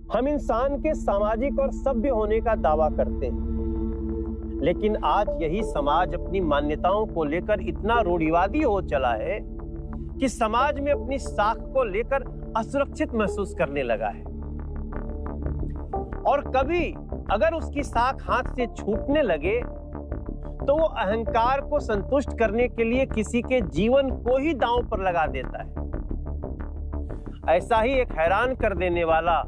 हम इंसान के सामाजिक और सभ्य होने का दावा करते हैं, लेकिन आज यही समाज अपनी मान्यताओं को लेकर इतना रूढ़िवादी हो चला है कि समाज में अपनी साख को लेकर असुरक्षित महसूस करने लगा है। और कभी अगर उसकी साख हाथ से छूटने लगे तो वो अहंकार को संतुष्ट करने के लिए किसी के जीवन को ही दांव पर लगा देता है। ऐसा ही एक हैरान कर देने वाला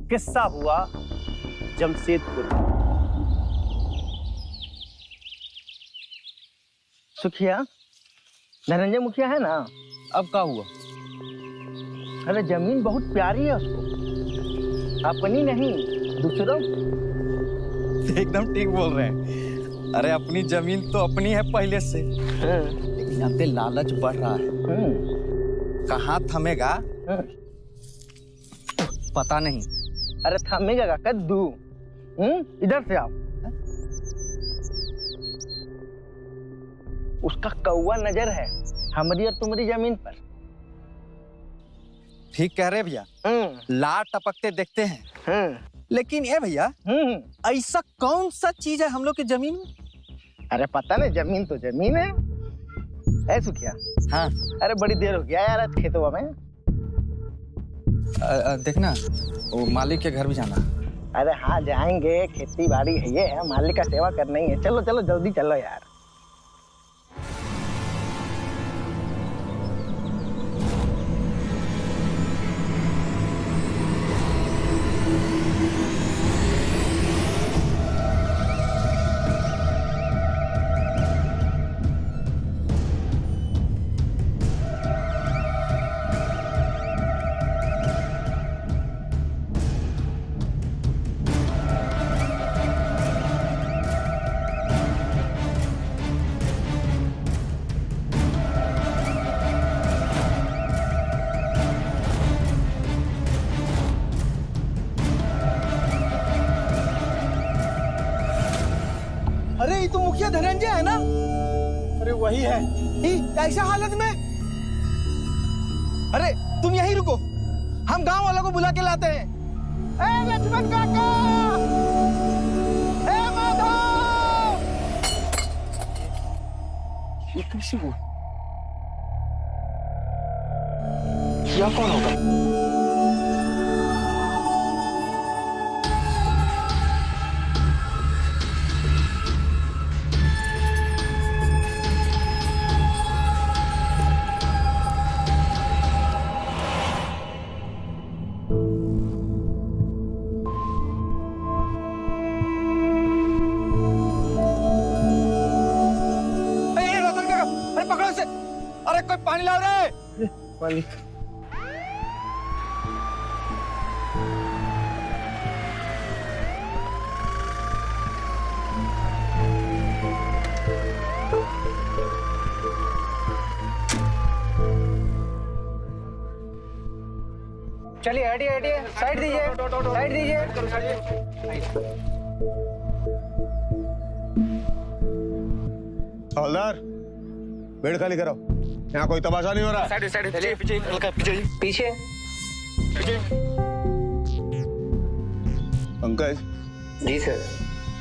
किस्सा हुआ जमशेदपुर। सुखिया, धनंजय मुखिया है ना? अब क्या हुआ? अरे जमीन बहुत प्यारी है उसको, अपनी नहीं दूसरों। एकदम ठीक बोल रहे हैं। अरे अपनी जमीन तो अपनी है पहले से, लेकिन अब लालच बढ़ रहा है। कहाँ थमेगा पता नहीं। अरे थमेगा का कद्दू। इधर से आओ। उसका कौवा नजर है हमारी और तुम्हारी जमीन पर। ठीक कह रहे भैया, लाट टपकते देखते हैं। लेकिन ये भैया, ऐसा कौन सा चीज है हम लोग की जमीन में? अरे पता नहीं, जमीन तो जमीन है। ऐ सुखिया। हाँ। अरे बड़ी देर हो गया यार आज खेतों में। देखना वो मालिक के घर भी जाना। अरे हाँ जाएंगे, खेती बाड़ी है, ये है, मालिक का सेवा करना ही है। चलो चलो जल्दी चलो यार। अरे ये तो मुखिया धनंजय है ना? अरे वही है। ऐसा हालत में? अरे तुम यहीं रुको, हम गांव वालों को बुला के लाते हैं। ए लक्ष्मण काका! ए माधव! ये कैसे हुआ? क्या कौन होगा? अरे कोई पानी लाओ रे। पानी। चलिए हटिए हटिए, साइड दीजिए, साइड दीजिए। हवलदार, बेड खाली कराओ, यहाँ कोई तमाशा नहीं हो रहा। साइड साइड, पीछे पीछे, हल्का पीछे पीछे पीछे। पंकज। जी सर।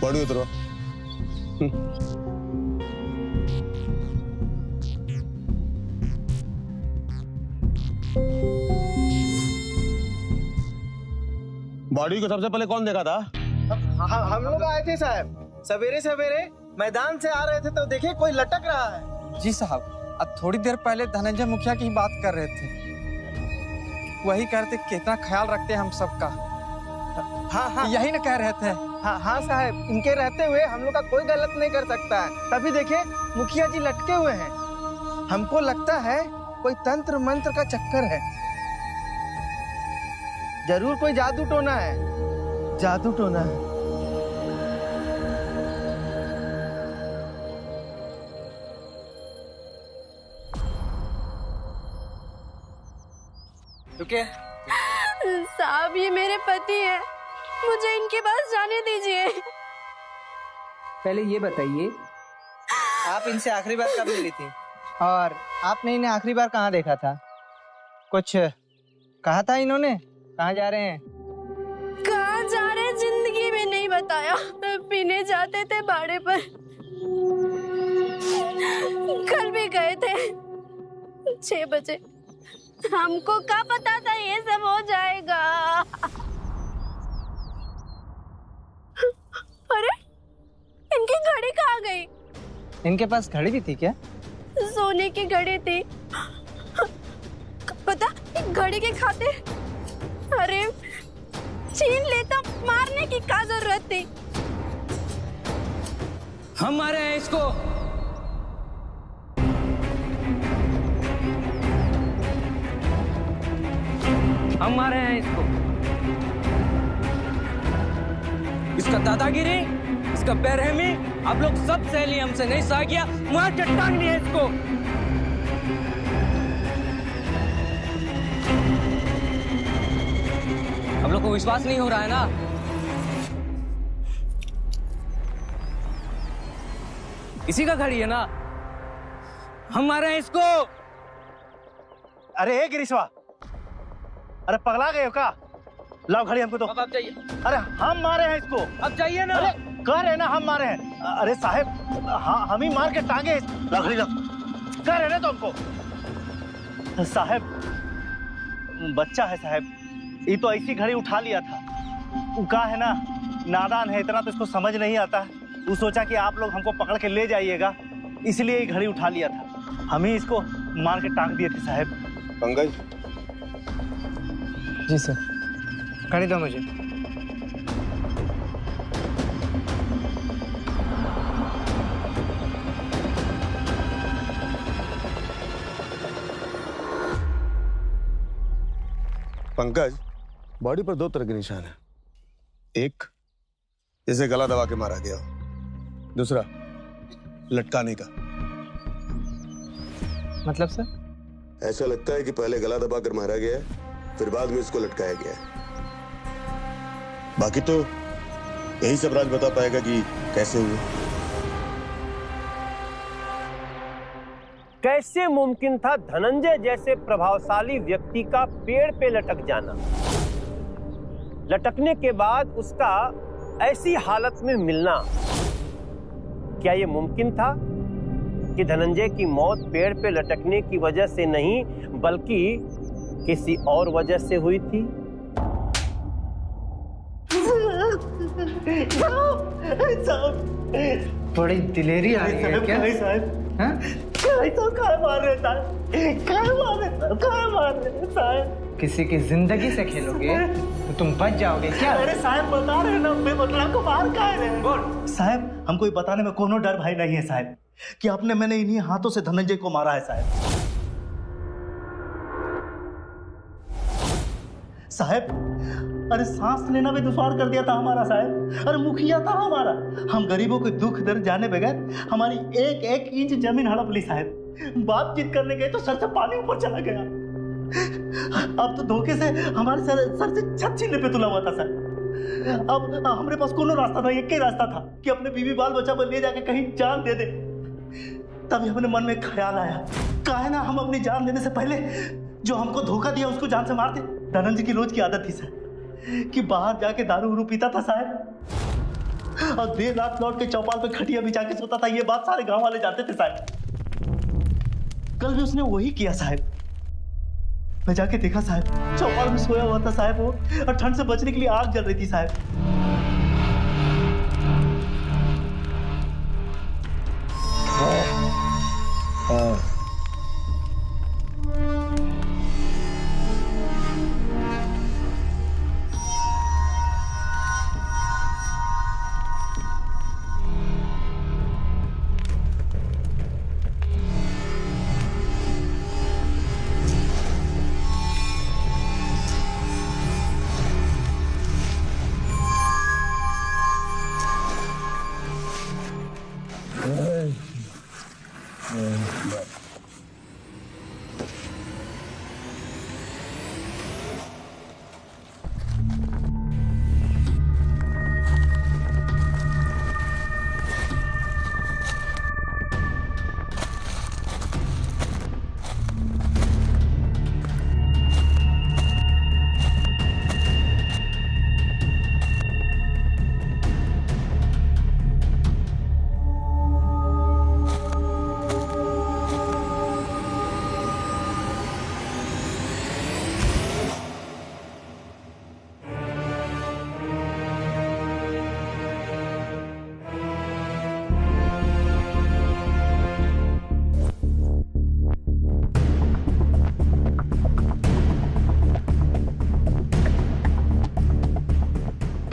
बॉडी उतरो। बॉडी को सबसे पहले कौन देखा था? हम लोग आए थे साहब, सवेरे सवेरे मैदान से आ रहे थे तो देखे कोई लटक रहा है। जी साहब, अब थोड़ी देर पहले धनंजय मुखिया की बात कर रहे थे। वही कह रहे थे कितना ख्याल रखते हैं हम सबका। हाँ हाँ यही ना कह रहे थे। हाँ हाँ साहब, इनके रहते हुए हम लोग का कोई गलत नहीं कर सकता है। तभी देखे मुखिया जी लटके हुए हैं। हमको लगता है कोई तंत्र मंत्र का चक्कर है, जरूर कोई जादू टोना है, जादू टोना है। रुके साहब, ये मेरे पति हैं, मुझे इनके पास जाने दीजिए। पहले ये बताइए, आप इनसे आखिरी बार कब मिली थी और आपने इन्हें आखिरी बार कहाँ देखा था? कुछ कहा था इन्होंने? कहाँ जा रहे हैं? बेचारे जिंदगी में नहीं बताया। पीने जाते थे भाड़े पर, कल भी गए थे 6 बजे। हमको क्या पता था ये सब हो जाएगा। अरे इनकी घड़ी कहाँ गई? इनके पास घड़ी भी थी क्या? सोने की घड़ी थी। पता घड़ी के खातिर, अरे छीन लेता, मारने की क्या जरूरत थी? हम मारे हैं इसको। हम मारे हैं इसको। इसका दादागिरी, इसका बेरहमी, आप लोग सब सहेली हमसे नहीं सहा गया, मार के टांग दिया इसको। आप लोग को विश्वास नहीं हो रहा है ना? इसी का घड़ी है ना? हम मारे हैं इसको। अरे गिरीशवा, अरे पगला गए हो क्या? लाओ घड़ी हमको तो। अब आप जाइए। अरे हम मारे हैं इसको। अब जाइए ना। अरे कह रहे ना हम मारे हैं। अरे साहब, हम ही मार के टांगे। लाओ घड़ी लाओ। कह रहे ना तो हमको। साहब बच्चा है साहब, ये तो ऐसी घड़ी उठा लिया था। वो का है ना, नादान है, इतना तो इसको समझ नहीं आता। वो सोचा कि आप लोग हमको पकड़ के ले जाइएगा, इसलिए ये घड़ी उठा लिया था। हम ही इसको मार के टांग दिए थे साहब। पंकज। जी सर। घड़ी दो मुझे। पंकज, बॉडी पर 2 तरह के निशान है। एक, जैसे गला दबा के मारा गया हो। दूसरा, लटकाने का। मतलब सर? ऐसा लगता है कि पहले गला दबाकर मारा गया है, फिर बाद में इसको लटकाया गया है। बाकी तो यही सब राज बता पाएगा कि कैसे हुआ। कैसे मुमकिन था धनंजय जैसे प्रभावशाली व्यक्ति का पेड़ पे लटक जाना? लटकने के बाद उसका ऐसी हालत में मिलना, क्या यह मुमकिन था कि धनंजय की मौत पेड़ पे लटकने की वजह से नहीं, बल्कि किसी और वजह से हुई थी? बड़ी दिलेरी आ रही है क्या? किसी की जिंदगी से खेलोगे तो तुम बच जाओगे क्या? अरे साहब बता रहे ना, बेमतलब को मार काहे रहे? साहब हमको ये बताने में कोनो डर भाई नहीं है साहब कि आपने मैंने इन्हीं हाथों से धनंजय को मारा है साहब। साहब अरे सांस लेना भी दुश्वार कर दिया था हमारा साहब। अरे मुखिया था हमारा, हम गरीबों को दुख दर्द जाने बगैर हमारी एक एक इंच जमीन हड़प ली साहब। बातचीत करने गए तो सर से पानी ऊपर चला गया। अब तो धोखे से हमारे सर से छत छीनने पे तुला हुआ था सर। अब हमारे पास कोनो रास्ता था, एक ही रास्ता था कि अपने बीवी बाल बच्चा पर ले जाके कहीं जान दे दे। तभी अपने मन में ख्याल आया, काहे ना हम अपनी जान देने से पहले जो हमको धोखा दिया उसको जान से मार दे। धनंजय की रोज की आदत थी सर कि बाहर जाके दारू उरू पीता था साहब, और देर रात लौट के चौपाल पे खटिया बिछा के सोता था। ये बात सारे गांव वाले जानते थे साहब। कल भी उसने वही किया साहब। मैं जाके देखा साहब, चौपाल में सोया हुआ था साहब वो, और ठंड से बचने के लिए आग जल रही थी साहब।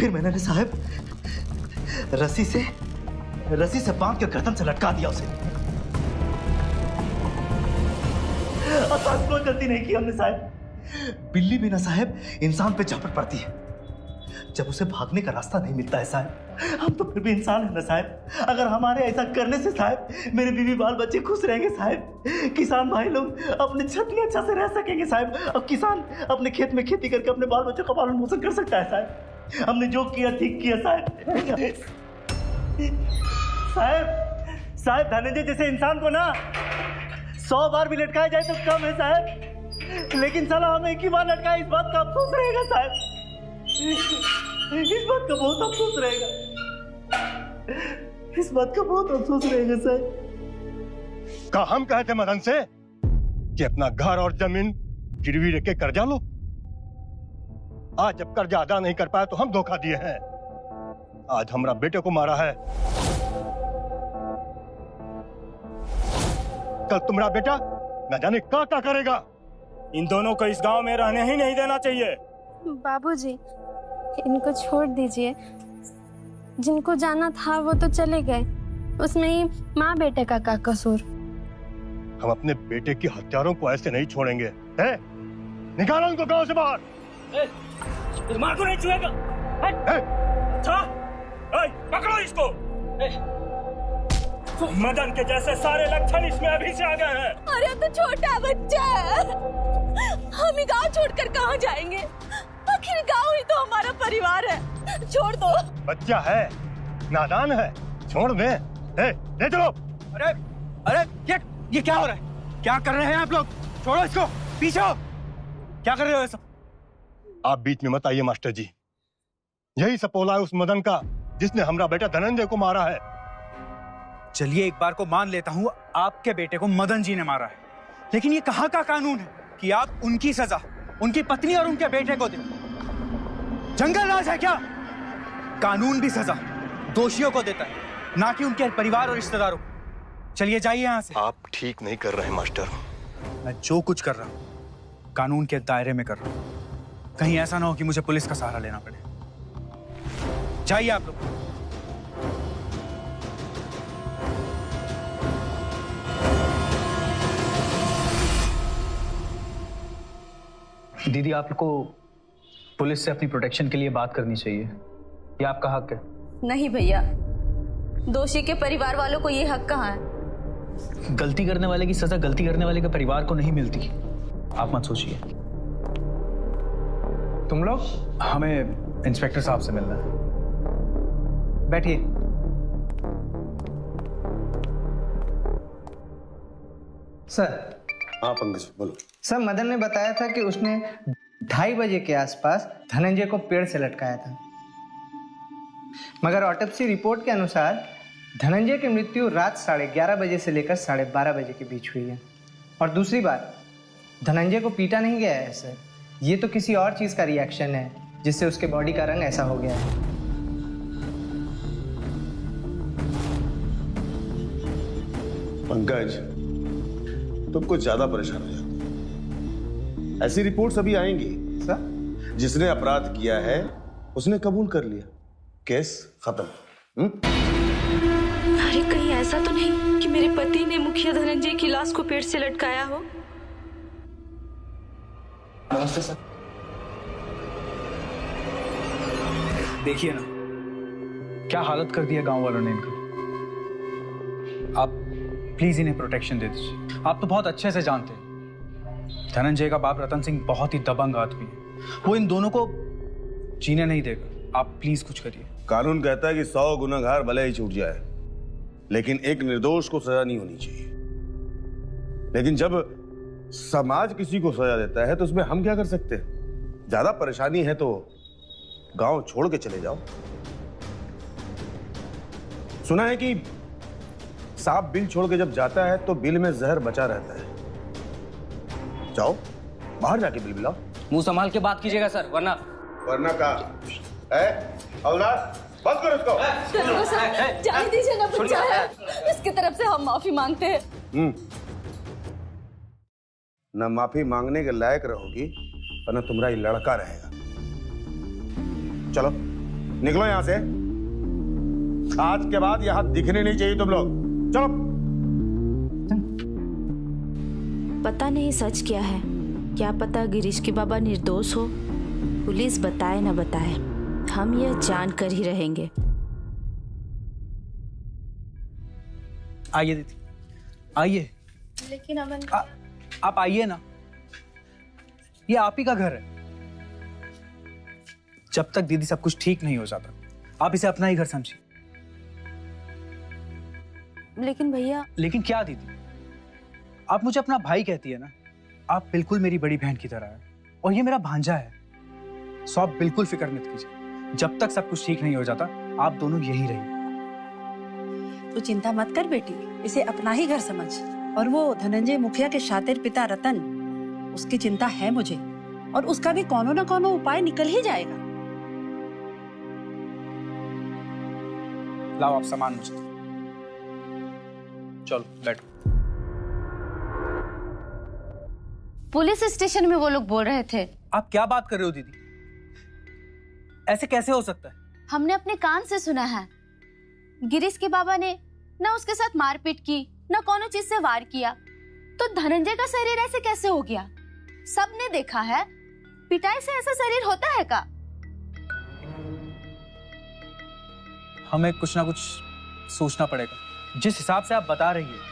फिर मैंने साहब रस्सी से बांध के गर्दन से लटका दिया उसे। आसान कोई गलती नहीं की हमने साहब। बिल्ली भी ना साहब इंसान पे झपट पड़ती है जब उसे भागने का रास्ता नहीं मिलता है साहब। हम तो फिर भी इंसान है ना साहब। अगर हमारे ऐसा करने से साहब मेरे बीवी बाल बच्चे खुश रहेंगे साहब। किसान भाई लोग अपने छत में अच्छा से रह सकेंगे साहब। अब किसान अपने खेत में खेती करके अपने बाल बच्चों का पालन पोषण कर सकता है साहब। हमने जो किया ठीक किया साहब। साहब धनंजय जैसे इंसान को ना 100 बार भी लटकाया जाए तो कम है साहब, लेकिन साला हमें एक ही बार लटकाया, इस बात का अफसोस रहेगा साहब। इस बात का बहुत अफसोस रहेगा, इस बात का बहुत अफसोस रहेगा साहब। का हम कहे थे मदन से कि अपना घर और जमीन गिरवी रख के कर्जा लो। आज जब कर्जा अदा नहीं कर पाया तो हम धोखा दिए हैं। आज हमारा बेटे को मारा है, कल तुम्हारा बेटा न जाने क्या करेगा। इन दोनों को इस गांव में रहने ही नहीं देना चाहिए। बाबूजी, इनको छोड़ दीजिए। जिनको जाना था वो तो चले गए, उसमें ही माँ बेटे का क्या कसूर। हम अपने बेटे की हत्यारों को ऐसे नहीं छोड़ेंगे। है? निकालो उनको गांव से बाहर। माँ को नहीं छुएगा। अच्छा, पकड़ो इसको। मदन के जैसे सारे लक्षण इसमें अभी से आ गए हैं। अरे तो छोटा बच्चा है, हम ही गाँव छोड़कर कहाँ जाएंगे? आखिर गाँव ही तो हमारा परिवार है, छोड़ दो। बच्चा है, नादान है, छोड़ दे। ले चलो। अरे ये क्या हो रहा है? क्या कर रहे हैं आप लोग? छोड़ो इसको, पीछे हो। क्या कर रहे हो ये सब? आप बीच में मत आइए मास्टर जी। यही सपोला है उस मदन का जिसने हमारा बेटा धनंजय को मारा है। चलिए एक बार को मान लेता हूँ आपके बेटे को मदन जी ने मारा है, लेकिन ये कहाँ का कानून है कि आप उनकी सजा उनकी पत्नी और उनके बेटे को दें? जंगल राज है क्या? कानून भी सजा दोषियों को देता है, ना कि उनके परिवार और रिश्तेदारों को। चलिए जाइए यहाँ से। आप ठीक नहीं कर रहे हैं मास्टर। मैं जो कुछ कर रहा हूँ कानून के दायरे में कर रहा हूँ। कहीं ऐसा ना हो कि मुझे पुलिस का सहारा लेना पड़े। जाइए आप लोग। दीदी, आपको पुलिस से अपनी प्रोटेक्शन के लिए बात करनी चाहिए, ये आपका हक है। नहीं भैया, दोषी के परिवार वालों को ये हक कहाँ है? गलती करने वाले की सजा गलती करने वाले के परिवार को नहीं मिलती, आप मत सोचिए। तुम लोग? हमें इंस्पेक्टर साहब से मिलना है। बैठिए। सर। हाँ पंकज, बोलो। सर, मदन ने बताया था कि उसने 2:30 बजे के आसपास धनंजय को पेड़ से लटकाया था, मगर ऑटोप्सी रिपोर्ट के अनुसार धनंजय की मृत्यु रात 11:30 बजे से लेकर 12:30 बजे के बीच हुई है। और दूसरी बात, धनंजय को पीटा नहीं गया है सर, ये तो किसी और चीज का रिएक्शन है जिससे उसके बॉडी का रंग ऐसा हो गया है। पंकज, तुम कुछ ज्यादा परेशान हो जाते। ऐसी रिपोर्ट्स अभी आएंगी। सर, जिसने अपराध किया है उसने कबूल कर लिया, केस खत्म। अरे कहीं ऐसा तो नहीं कि मेरे पति ने मुखिया धनंजय की लाश को पेड़ से लटकाया हो? नमस्ते सर। देखिए ना क्या हालत कर दिया गांव वालों ने इनका। आप प्लीज इन्हें प्रोटेक्शन दे दीजिए। आप तो बहुत अच्छे से जानते हैं धनंजय का बाप रतन सिंह बहुत ही दबंग आदमी है, वो इन दोनों को जीने नहीं देगा। आप प्लीज कुछ करिए। कानून कहता है कि 100 गुनहगार भले ही छूट जाए, लेकिन एक निर्दोष को सजा नहीं होनी चाहिए। लेकिन जब समाज किसी को सजा देता है तो उसमें हम क्या कर सकते हैं? ज्यादा परेशानी है तो गांव छोड़ के चले जाओ। सुना है कि सांप बिल छोड़ के जब जाता है तो बिल में जहर बचा रहता है। जाओ बाहर जाके बिल बिलाओ। मुंह संभाल के बात कीजिएगा सर, वरना का है अवलाद, बंद करो इसको। जाने दीजिए ना, बच्चा है, इसकी तरफ से हम माफी मांगते हैं। न माफी मांगने के लायक रहोगी और न तुम्हारा ये लड़का रहेगा। चलो निकलो यहां से। आज के बाद यहां दिखने नहीं चाहिए तुम लोग। चलो। पता नहीं सच क्या है, क्या पता गिरीश के बाबा निर्दोष हो। पुलिस बताए न बताए, हम यह जान कर ही रहेंगे। आइए दीदी, आइए। लेकिन अमन आप आइए ना, ये आप ही का घर है। जब तक दीदी सब कुछ ठीक नहीं हो जाता, आप इसे अपना ही घर समझिए। लेकिन भैया। लेकिन क्या दीदी, आप मुझे अपना भाई कहती है ना, आप बिल्कुल मेरी बड़ी बहन की तरह है और ये मेरा भांजा है। सो आप बिल्कुल फिक्र मत कीजिए, जब तक सब कुछ ठीक नहीं हो जाता आप दोनों यही रहिए। तू चिंता मत कर बेटी, इसे अपना ही घर समझ। और वो धनंजय मुखिया के शातिर पिता रतन, उसकी चिंता है मुझे, और उसका भी कोनो न कोनो उपाय निकल ही जाएगा। लाओ आप सामान मुझे। चलो बैठो। पुलिस स्टेशन में वो लोग बोल रहे थे। आप क्या बात कर रहे हो दीदी, ऐसे कैसे हो सकता है? हमने अपने कान से सुना है। गिरीश के बाबा ने ना उसके साथ मारपीट की, ना कोनो चीज से वार किया, तो धनंजय का शरीर ऐसे कैसे हो गया? सबने देखा है, पिटाई से ऐसा शरीर होता है का? हमें कुछ ना कुछ सोचना पड़ेगा। जिस हिसाब से आप बता रही है,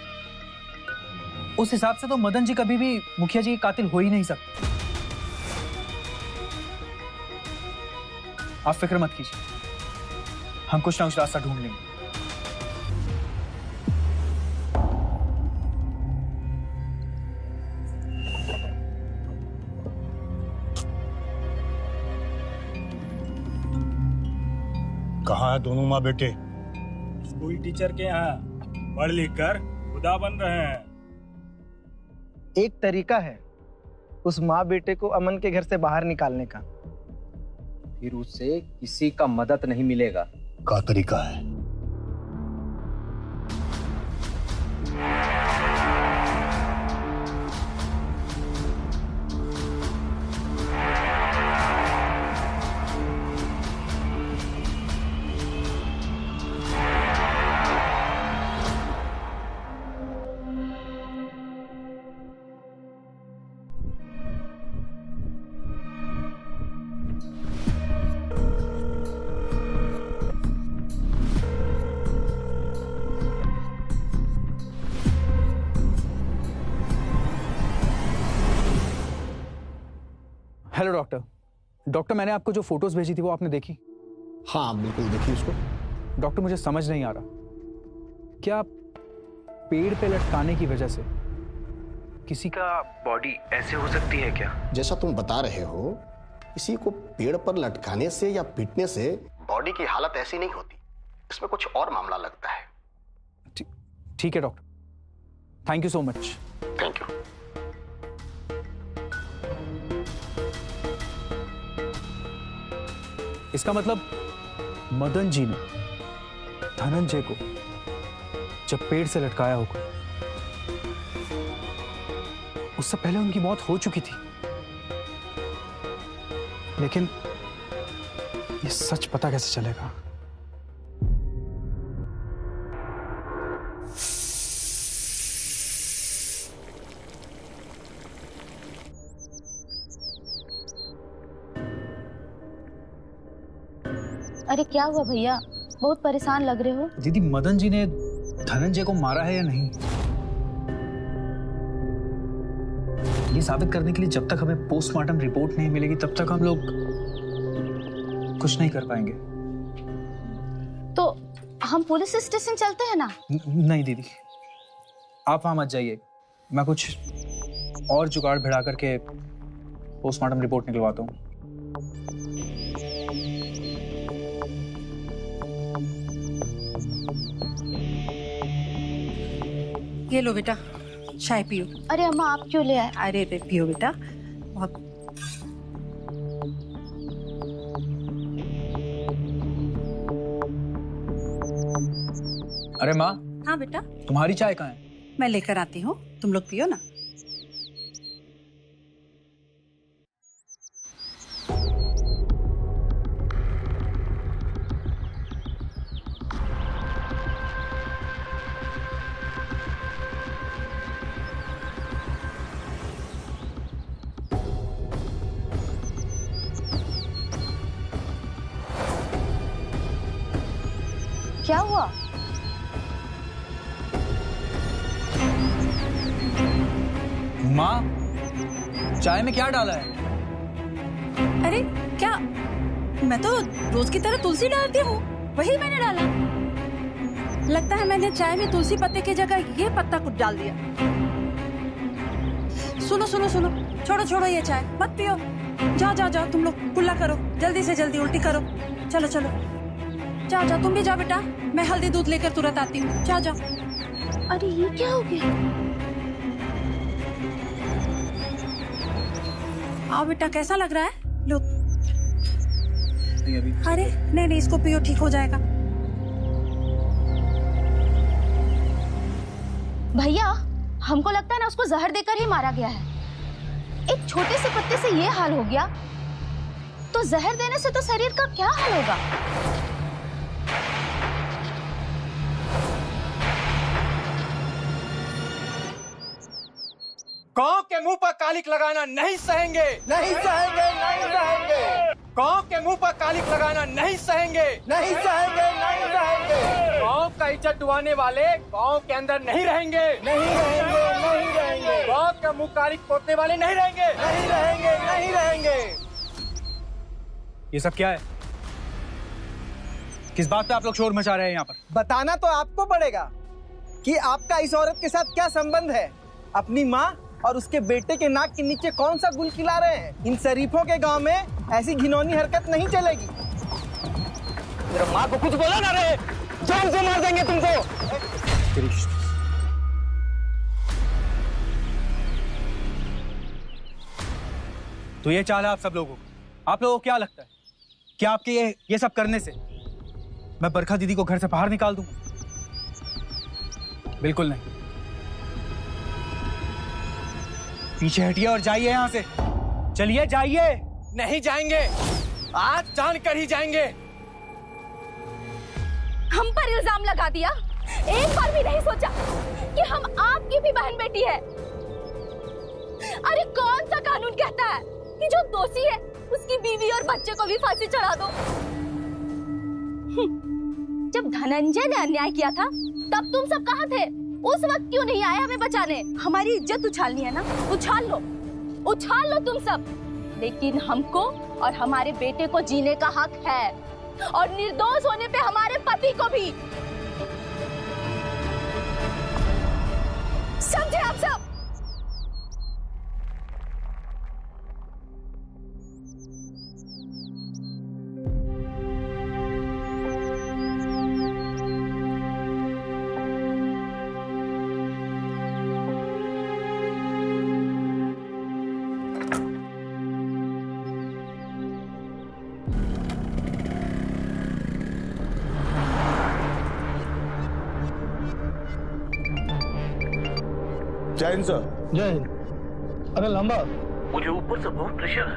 उस हिसाब से तो मदन जी कभी भी मुखिया जी के कातिल हो ही नहीं सकते। आप फिक्र मत कीजिए, हम कुछ ना कुछ रास्ता ढूंढ लेंगे। कहाँ है दोनों माँ बेटे? स्कूल टीचर के यहाँ पढ़ लिख कर खुदा बन रहे हैं। एक तरीका है उस माँ बेटे को अमन के घर से बाहर निकालने का, फिर उससे किसी का मदद नहीं मिलेगा। क्या तरीका है? हेलो डॉक्टर, मैंने आपको जो फोटोज भेजी थी वो आपने देखी? हाँ बिल्कुल देखी उसको। डॉक्टर मुझे समझ नहीं आ रहा, क्या पेड़ पे लटकाने की वजह से किसी का बॉडी ऐसे हो सकती है क्या? जैसा तुम बता रहे हो, किसी को पेड़ पर लटकाने से या पीटने से बॉडी की हालत ऐसी नहीं होती, इसमें कुछ और मामला लगता है। ठीक है doctor, thank you so much. Thank you. इसका मतलब मदन जी ने धनंजय को जब पेड़ से लटकाया होगा, उससे पहले उनकी मौत हो चुकी थी। लेकिन ये सच पता कैसे चलेगा? अरे क्या हुआ भैया, बहुत परेशान लग रहे हो। दीदी, मदन जी ने धनंजय को मारा है या नहीं, ये साबित करने के लिए जब तक हमें पोस्टमार्टम रिपोर्ट नहीं मिलेगी तब तक हम लोग कुछ नहीं कर पाएंगे। तो हम पुलिस स्टेशन चलते हैं ना? नहीं दीदी, आप वहां मत जाइए, मैं कुछ और जुगाड़ भिड़ा करके पोस्टमार्टम रिपोर्ट निकलवाता हूँ। ये लो बेटा, चाय पियो। अरे अम्मा, आप क्यों ले आए? अरे पियो बेटा, बहुत। अरे माँ। हाँ बेटा। तुम्हारी चाय कहाँ है? मैं लेकर आती हूँ, तुम लोग पियो ना। क्या हुआ? माँ, चाय में क्या डाला है? अरे क्या, मैं तो रोज की तरह तुलसी डालती हूँ, वही मैंने डाला। लगता है मैंने चाय में तुलसी पत्ते की जगह ये पत्ता कुछ डाल दिया। सुनो सुनो सुनो, छोड़ो छोड़ो ये चाय, मत पियो। जाओ जाओ जाओ, तुम लोग कुल्ला करो, जल्दी से जल्दी उल्टी करो। चलो चलो, जाओ जाओ, तुम भी जाओ बेटा, मैं हल्दी दूध लेकर तुरंत आती हूँ। जाओ जाओ। अरे ये क्या हो गया? आओ बेटा, कैसा लग रहा है? लो। अरे नहीं नहीं, इसको पियो, ठीक हो जाएगा। भैया, हमको लगता है ना उसको जहर देकर ही मारा गया है। एक छोटे से पत्ते से ये हाल हो गया, तो जहर देने से तो शरीर का क्या हाल होगा? गांव के मुंह पर कालिक लगाना नहीं सहेंगे, नहीं सहेंगे, नहीं सहेंगे। गांव के मुंह पर कालिक लगाना नहीं सहेंगे, नहीं सहेंगे, नहीं सहेंगे। गांव का इज्जत डुबाने वाले गांव के अंदर नहीं रहेंगे, नहीं रहेंगे, नहीं रहेंगे। गांव के मुंह कालिक पोतने वाले नहीं रहेंगे, नहीं रहेंगे, नहीं रहेंगे। ये सब क्या है? किस बात पे आप लोग शोर मचा रहे हैं यहाँ पर? बताना तो आपको पड़ेगा कि आपका इस औरत के साथ क्या संबंध है। अपनी माँ और उसके बेटे के नाक के नीचे कौन सा गुल खिला रहे हैं? इन शरीफों के गांव में ऐसी घिनौनी हरकत नहीं चलेगी। मेरा माँ को कुछ बोला ना रे, जान से मार देंगे तुमको। तो ये चाल है आप सब लोगों को? आप लोगों को क्या लगता है कि आपके ये सब करने से मैं बरखा दीदी को घर से बाहर निकाल दूं? बिल्कुल नहीं। पीछे हटिए और जाइए यहाँ से। चलिए जाइए। नहीं जाएंगे, आज जान कर ही जाएंगे। हम पर इल्जाम लगा दिया, एक बार भी नहीं सोचा कि हम आपकी भी बहन बेटी है। अरे कौन सा कानून कहता है कि जो दोषी है उसकी बीवी और बच्चे को भी फांसी चढ़ा दो? जब धनंजय ने अन्याय किया था तब तुम सब कहाँ थे? उस वक्त क्यों नहीं आए हमें बचाने? हमारी इज्जत उछालनी है ना, उछाल लो, उछाल लो तुम सब। लेकिन हमको और हमारे बेटे को जीने का हक है, और निर्दोष होने पे हमारे पति को भी। समझे आप सब? जय हिंद सर। जय हिंद। अरे लंबा, मुझे ऊपर से बहुत प्रेशर है।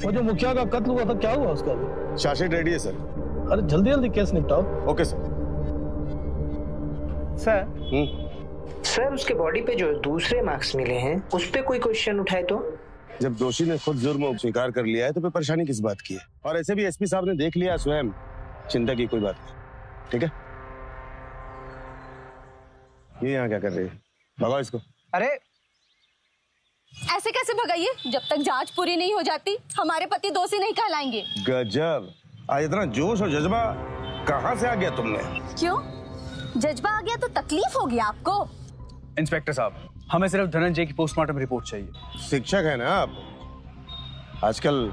वो जो मुखिया का कत्ल हुआ था, क्या हुआ उसका? चार्जशीट रेडी है सर। अरे जल्दी जल्दी केस निपटाओ। Okay sir. सर उसके बॉडी पे जो दूसरे मार्क्स मिले हैं उस पे कोई क्वेश्चन उठाए तो? जब दोषी ने खुद जुर्म स्वीकार कर लिया है तो फिर परेशानी किस बात की है? और ऐसे भी एसपी साहब ने देख लिया स्वयं, चिंता की कोई बात नहीं। ठीक है, ये यहाँ क्या कर रही है? भगाओ इसको। अरे ऐसे कैसे भगाइए? जब तक जांच पूरी नहीं हो जाती हमारे पति दोषी नहीं कहलाएंगे। गजब, आज इतना जोश और जज्बा कहाँ से आ गया तुमने? क्यों? जज्बा आ गया तो तकलीफ होगी आपको? इंस्पेक्टर साहब, हमें सिर्फ धनंजय की पोस्टमार्टम रिपोर्ट चाहिए। शिक्षक है ना आप? आजकल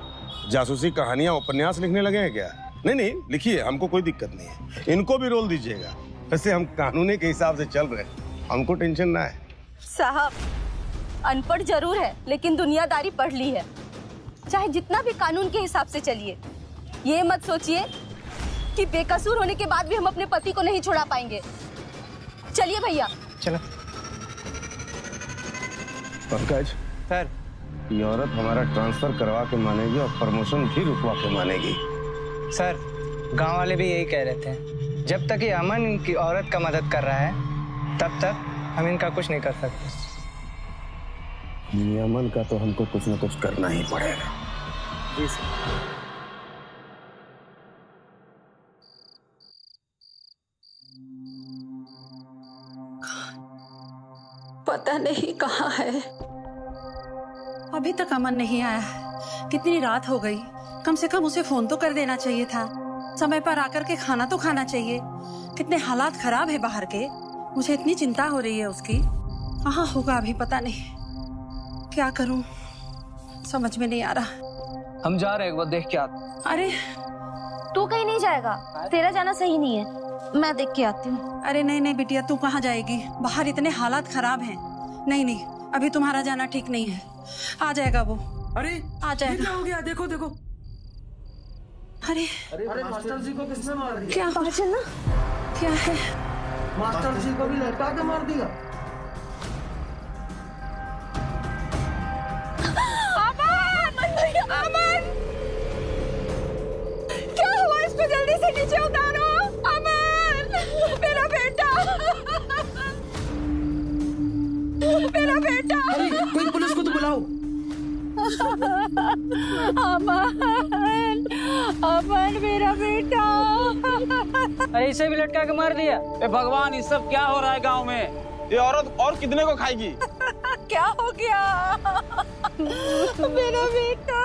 जासूसी कहानियां उपन्यास लिखने लगे हैं क्या? नहीं नहीं, लिखिए, हमको कोई दिक्कत नहीं है। इनको भी रोल दीजिएगा। वैसे हम कानूनी के हिसाब से चल रहे हैं, हमको टेंशन ना है। साहब, अनपढ़ जरूर है लेकिन दुनियादारी पढ़ ली है। चाहे जितना भी कानून के हिसाब से चलिए, ये मत सोचिए कि बेकसूर होने के बाद भी हम अपने पति को नहीं छुड़ा पाएंगे। चलिए भैया। चलो। पंकज सर, ये औरत हमारा ट्रांसफर करवा के मानेगी और प्रमोशन भी रुकवा के मानेगी। सर गांव वाले भी यही कह रहे थे, जब तक ये अमन इनकी औरत का मदद कर रहा है तब तक हम इनका कुछ नहीं कर सकते। अमन का तो हमको कुछ न कुछ करना ही पड़ेगा। जी सर। पता नहीं कहाँ है। अभी तक अमन नहीं आया है। कितनी रात हो गई, कम से कम उसे फोन तो कर देना चाहिए था। समय पर आकर के खाना तो खाना चाहिए। कितने हालात खराब है बाहर के, मुझे इतनी चिंता हो रही है उसकी। कहाँ होगा अभी पता नहीं। क्या करूं समझ में नहीं आ रहा। हम जा रहे हैं, एक बार देख के आते। अरे तू कहीं नहीं जाएगा, तेरा जाना सही नहीं है, मैं देख के आती हूँ। अरे नहीं नहीं बिटिया, तू कहाँ जाएगी? बाहर इतने हालात खराब हैं। नहीं नहीं, अभी तुम्हारा जाना ठीक नहीं है। आ जाएगा वो। अरे आ जाएगा। क्या हो गया? देखो देखो। अरे अरे मास्टर जी को किसने मार दिया? क्या बात है ना? क्या है? मास्टर जी को भी लटका के मार दिया। अमन! क्या हुआ? इसको जल्दी से नीचे उतारो। अमन! मेरा बेटा! मेरा बेटा! कोई पुलिस को तो बुलाओ। अमन! अमन मेरा बेटा! अरे इसे भी लटका के मार दिया। ए भगवान, ये सब क्या हो रहा है गांव में? ये औरत और कितने को खाएगी? क्या हो गया? मेरा बेटा!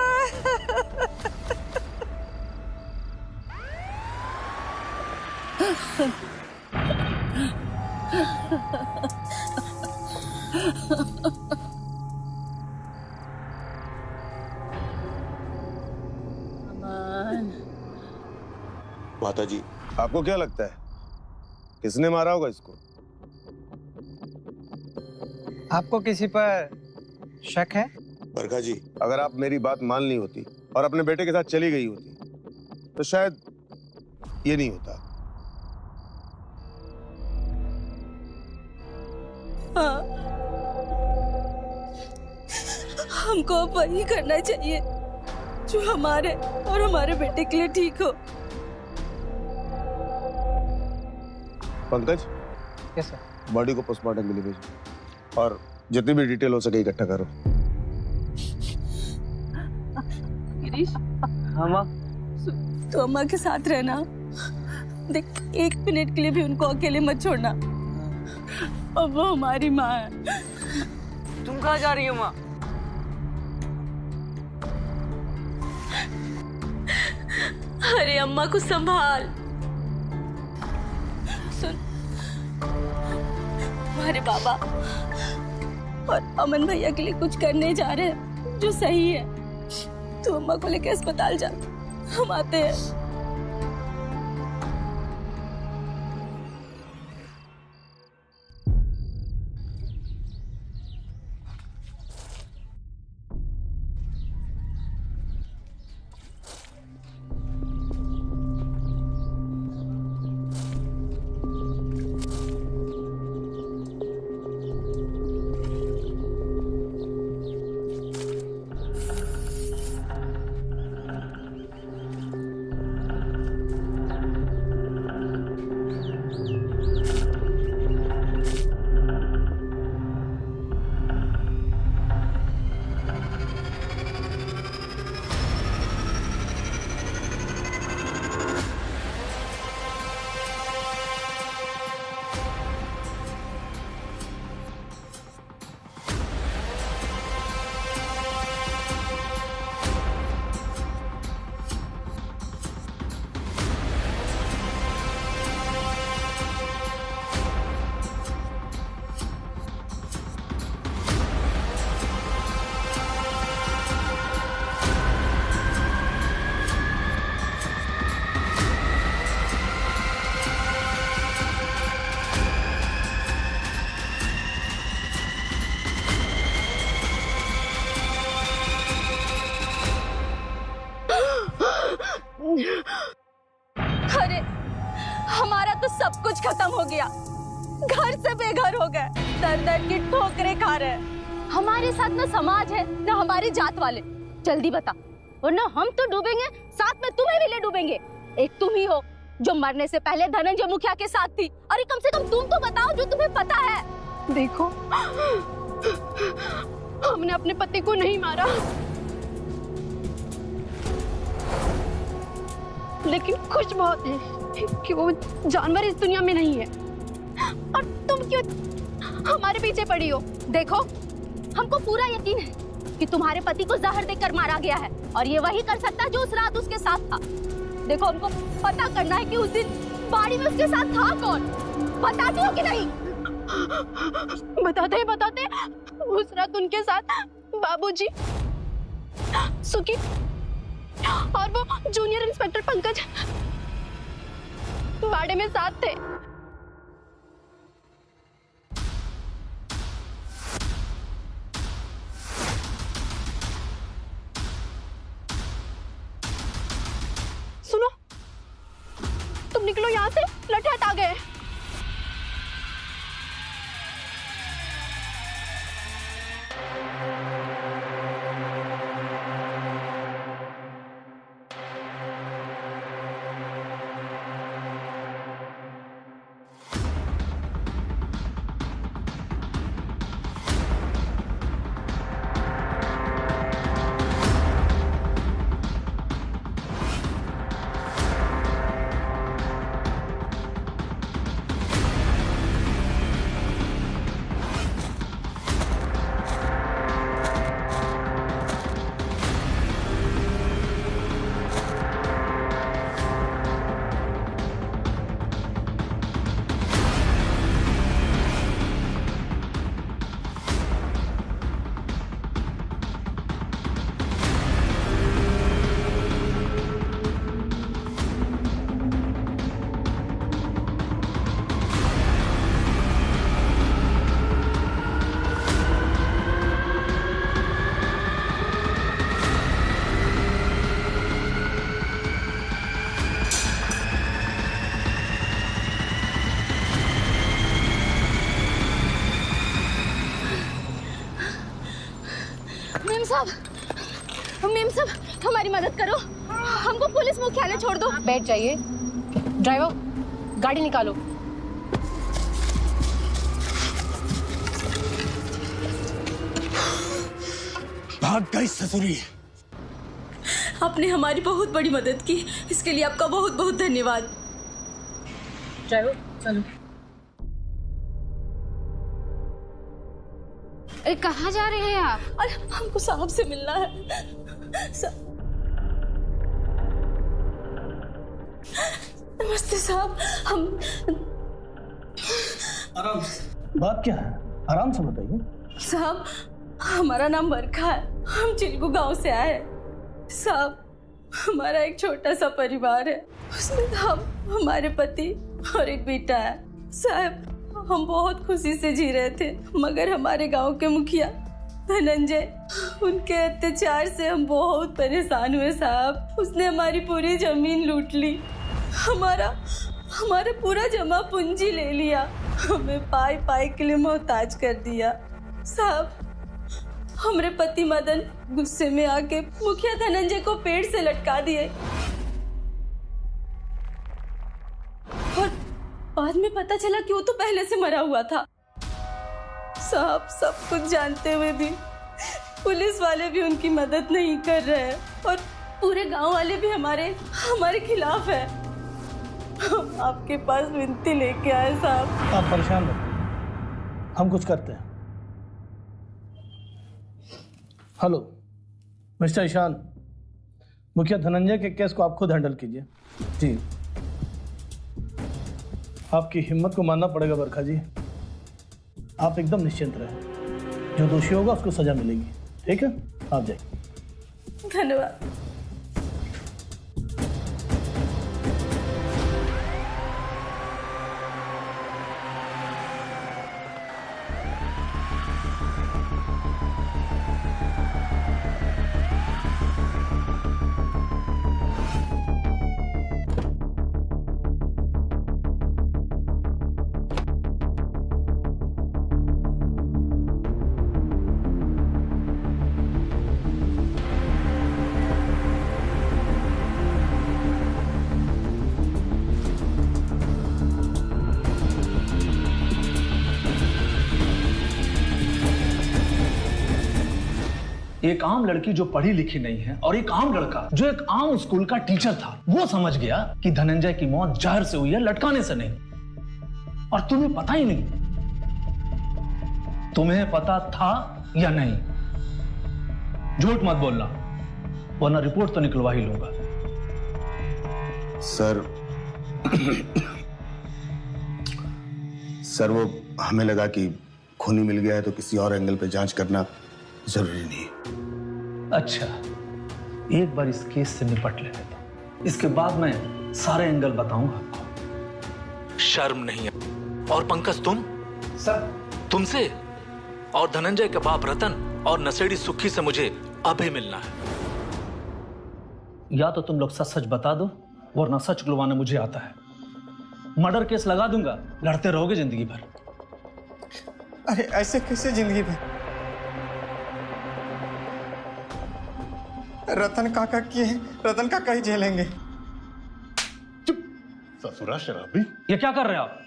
माता जी, आपको क्या लगता है किसने मारा होगा इसको? आपको किसी पर शक है? बरखा जी, अगर आप मेरी बात मान ली होती और अपने बेटे के साथ चली गई होती तो शायद ये नहीं होता। हाँ, हमको अब वही करना चाहिए जो हमारे और हमारे बेटे के लिए ठीक हो। Pankaj, yes sir. बॉडी को पोस्टमार्टम के लिए भेजो और जितनी भी डिटेल हो सके इकट्ठा करो। गिरीश, हाँ तो अम्मा के साथ रहना। देख, 1 मिनट के लिए भी उनको अकेले मत छोड़ना। अब वो हमारी माँ है। तुम कहाँ जा रही हो माँ? अरे अम्मा को संभाल। सुन, तुम्हारे बाबा और अमन भैया के लिए कुछ करने जा रहे हैं जो सही है। तू अम्मा को लेकर अस्पताल जा, हम आते हैं। अरे हमारा तो सब कुछ खत्म हो गया, घर से बेघर हो गए, दर दर की ठोकरें खा रहे हैं। हमारे साथ ना समाज है ना हमारी जात वाले। जल्दी बता, वरना हम तो डूबेंगे, साथ में तुम्हें भी ले डूबेंगे। एक तुम ही हो जो मरने से पहले धनंजय मुखिया के साथ थी। अरे कम से कम तुम तो बताओ जो तुम्हें पता है। देखो, हमने अपने पति को नहीं मारा, लेकिन खुश बहुत है कि वो जानवर इस दुनिया में नहीं है। और तुम क्यों हमारे पीछे पड़ी हो। देखो, हमको पूरा यकीन है कि तुम्हारे पति को जहर देकर मारा गया है और ये वही कर सकता है जो उस रात उसके साथ था। देखो, हमको पता करना है कि उस दिन बाड़ी में उसके साथ था कौन। बताती हो कि नहीं? बताते उस रात उनके साथ बाबूजी, सुकी और वो जूनियर इंस्पेक्टर पंकज बाड़े में साथ थे। सुनो, तुम निकलो यहाँ से, लठैत आ गए। मेम साहब, हमारी मदद करो, हमको पुलिस मुख्यालय छोड़ दो। बैठ जाइए। ड्राइवर, गाड़ी निकालो। भाग गई ससुरी। आपने हमारी बहुत बड़ी मदद की, इसके लिए आपका बहुत बहुत धन्यवाद। ड्राइवर, चलो। कहाँ जा रहे हैं आप? अरे हमको साहब से मिलना है। नमस्ते साहब। हम आराम से। बात क्या है? आराम से बताइए। साहब, हमारा नाम बरखा है, हम चिलगू गांव से आए हैं। साहब, हमारा एक छोटा सा परिवार है, उसमें हम, हमारे पति और एक बेटा है। साहब, हम बहुत खुशी से जी रहे थे, मगर हमारे गांव के मुखिया धनंजय, उनके अत्याचार से हम बहुत परेशान हुए साहब। उसने हमारी पूरी जमीन लूट ली, हमारा पूरा जमा पूंजी ले लिया, हमें पाई पाई के लिए मोहताज कर दिया। साहब, हमारे पति मदन गुस्से में आके मुखिया धनंजय को पेड़ से लटका दिए और बाद में पता चला कि वो तो पहले से मरा हुआ था। साहब, सब कुछ जानते हुए भी पुलिस वाले भी उनकी मदद नहीं कर रहे हैं और पूरे गांव वाले भी हमारे खिलाफ है। हम आपके पास विनती लेके आए साहब। आप परेशान मत, हम कुछ करते हैं। हेलो मिस्टर ईशान, मुखिया धनंजय के केस को आप खुद हैंडल कीजिए। जी, आपकी हिम्मत को मानना पड़ेगा बरखा जी। आप एकदम निश्चिंत रहें, जो दोषी होगा उसको सजा मिलेगी। ठीक है, आप जाइए। धन्यवाद। एक आम लड़की जो पढ़ी लिखी नहीं है और एक आम लड़का जो एक आम स्कूल का टीचर था, वो समझ गया कि धनंजय की मौत जहर से हुई है, लटकाने से नहीं। और तुम्हें पता ही नहीं। तुम्हें पता था या नहीं? झूठ मत बोलना, वरना रिपोर्ट तो निकलवा ही लूंगा। सर सर वो हमें लगा कि खूनी मिल गया है तो किसी और एंगल पे जांच करना जरूरी नहीं है। अच्छा, एक बार इस केस से निपट लेने दो, इसके बाद मैं सारे एंगल बताऊंगा आपको। शर्म नहीं है। और पंकज तुम? सर तुमसे और धनंजय के बाप रतन और नशेड़ी सुखी से मुझे अभी मिलना है। या तो तुम लोग सच सच बता दो, वरना सच गुलवाना मुझे आता है। मर्डर केस लगा दूंगा, लड़ते रहोगे जिंदगी भर। अरे ऐसे कैसे जिंदगी भर? रतन काका की है, रतन काका ही झेलेंगे। ससुरा शराबी, ये क्या कर रहे हैं आप?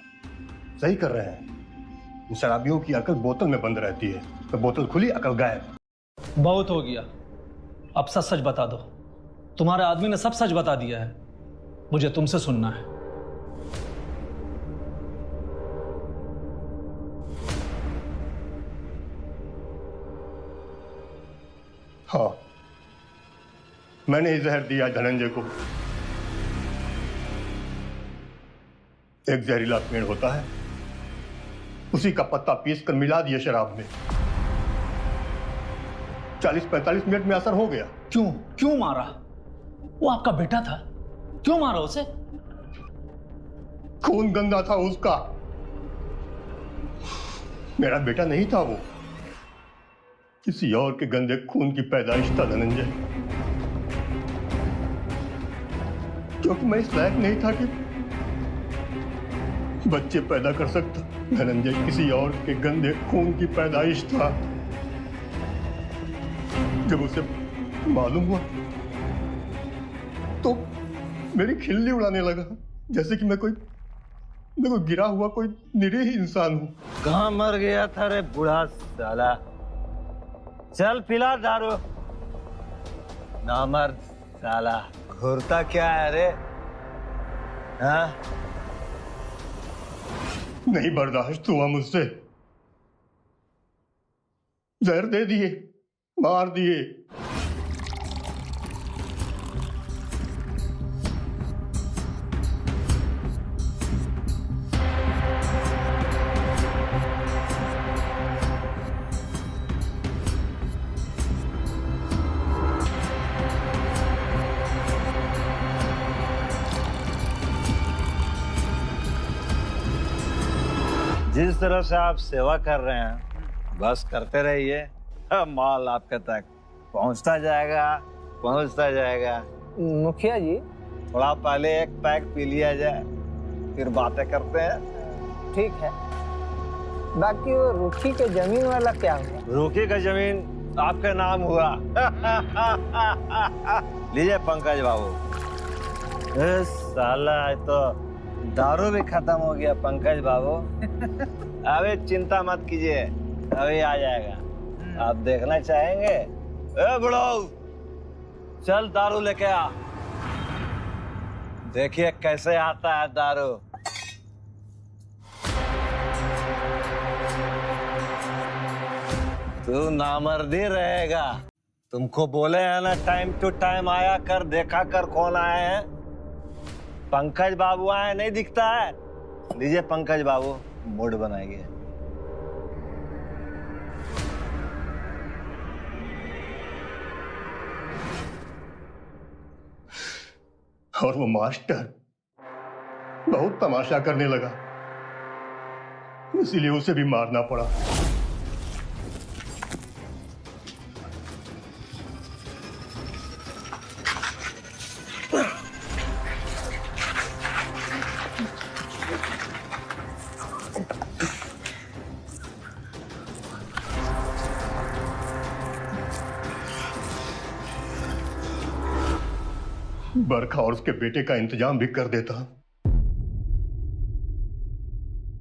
सही कर रहे हैं। इन शराबियों की अकल बोतल में बंद रहती है, तो बोतल खुली अकल गायब। बहुत हो गया, अब सच सच बता दो। तुम्हारे आदमी ने सब सच बता दिया है, मुझे तुमसे सुनना है। हाँ, मैंने ही जहर दिया धनंजय को। एक जहरीला पेड़ होता है, उसी का पत्ता पीसकर मिला दिया शराब में। 40-45 मिनट में असर हो गया। क्यों मारा? वो आपका बेटा था, क्यों मारा उसे? खून गंदा था उसका। मेरा बेटा नहीं था वो, किसी और के गंदे खून की पैदाइश था धनंजय। क्योंकि मैं इस लायक नहीं था कि बच्चे पैदा कर सकता। धनंजय किसी और के गंदे खून की पैदाइश था। जब उसे मालूम हुआ तो मेरी खिल्ली उड़ाने लगा, जैसे कि मैं कोई गिरा हुआ कोई निरीह इंसान हूं। कहाँ मर गया था रे बूढ़ा साला? चल पिला दारू। नामर्द साला, घूरता क्या है रे? हाँ? नहीं बर्दाश्त हुआ मुझसे, जहर दे दिए, मार दिए। जिस तरह से आप सेवा कर रहे हैं, बस करते रहिए। माल आपके तक पहुंचता जाएगा। मुखिया जी, थोड़ा पहले एक पैक पी लिया जाए, फिर बातें करते हैं। ठीक है। बाकी वो रुखी के जमीन वाला क्या हुआ? रुखी का जमीन आपके नाम हुआ। लीजिए पंकज बाबू। साला तो दारू भी खत्म हो गया पंकज बाबू। अबे चिंता मत कीजिए, अभी आ जाएगा। आप देखना चाहेंगे? ए बुढ़ऊ, चल दारू लेके आ। देखिए कैसे आता है दारू। तू नामर्दी रहेगा। तुमको बोले हैं ना टाइम टू टाइम आया कर, देखा कर कौन आए हैं। पंकज बाबू आए, नहीं दिखता है? लीजिए पंकज बाबू, मूड बनाइए। और वो मास्टर बहुत तमाशा करने लगा, इसीलिए उसे भी मारना पड़ा। बरखा और उसके बेटे का इंतजाम भी कर देता।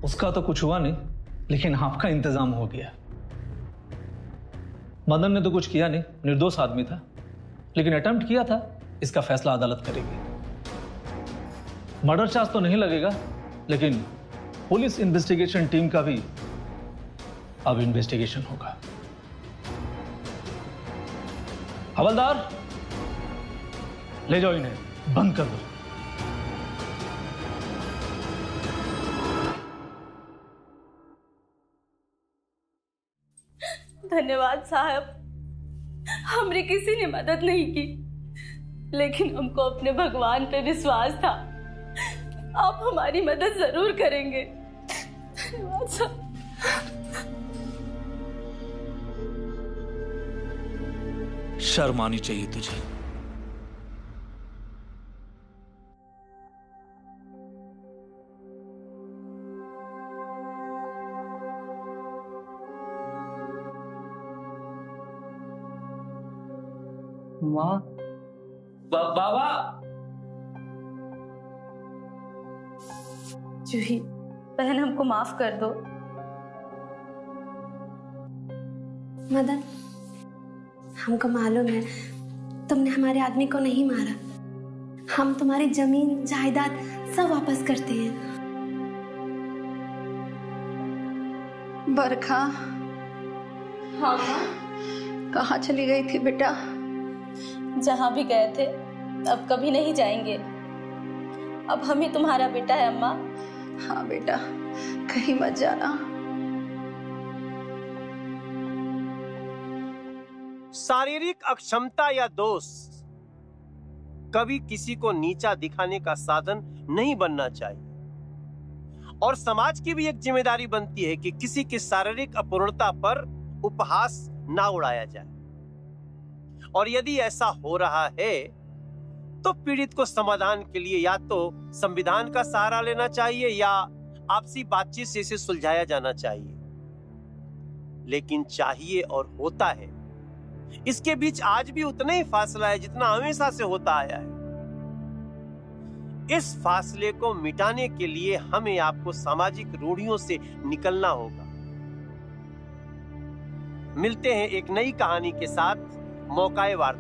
उसका तो कुछ हुआ नहीं, लेकिन आपका इंतजाम हो गया। मदन ने तो कुछ किया नहीं, निर्दोष आदमी था, लेकिन अटेम्प्ट किया था। इसका फैसला अदालत करेगी। मर्डर चार्ज तो नहीं लगेगा, लेकिन पुलिस इन्वेस्टिगेशन टीम का भी अब इन्वेस्टिगेशन होगा। हवलदार, ले जाओ इन्हें, बंद कर दो। धन्यवाद साहब, हमने किसी ने मदद नहीं की, लेकिन हमको अपने भगवान पे विश्वास था। आप हमारी मदद जरूर करेंगे। धन्यवाद साहब। शर्म आनी चाहिए तुझे। माँ, बाबा। जूही, बहन हमको माफ कर दो। मदन, हमको मालूम है तुमने हमारे आदमी को नहीं मारा। हम तुम्हारी जमीन जायदाद सब वापस करते हैं। बरखा, हाँ माँ। कहाँ चली गई थी बेटा? जहाँ भी गए थे अब कभी नहीं जाएंगे। अब हम ही तुम्हारा बेटा है अम्मा। हाँ बेटा, कहीं मत जाना। शारीरिक अक्षमता या दोष कभी किसी को नीचा दिखाने का साधन नहीं बनना चाहिए, और समाज की भी एक जिम्मेदारी बनती है कि किसी की शारीरिक अपूर्णता पर उपहास ना उड़ाया जाए। और यदि ऐसा हो रहा है तो पीड़ित को समाधान के लिए या तो संविधान का सहारा लेना चाहिए या आपसी बातचीत से इसे सुलझाया जाना चाहिए। लेकिन चाहिए और होता है, इसके बीच आज भी उतना ही फासला है जितना हमेशा से होता आया है। इस फासले को मिटाने के लिए हमें आपको सामाजिक रूढ़ियों से निकलना होगा। मिलते हैं एक नई कहानी के साथ। मौकाए वार्ता।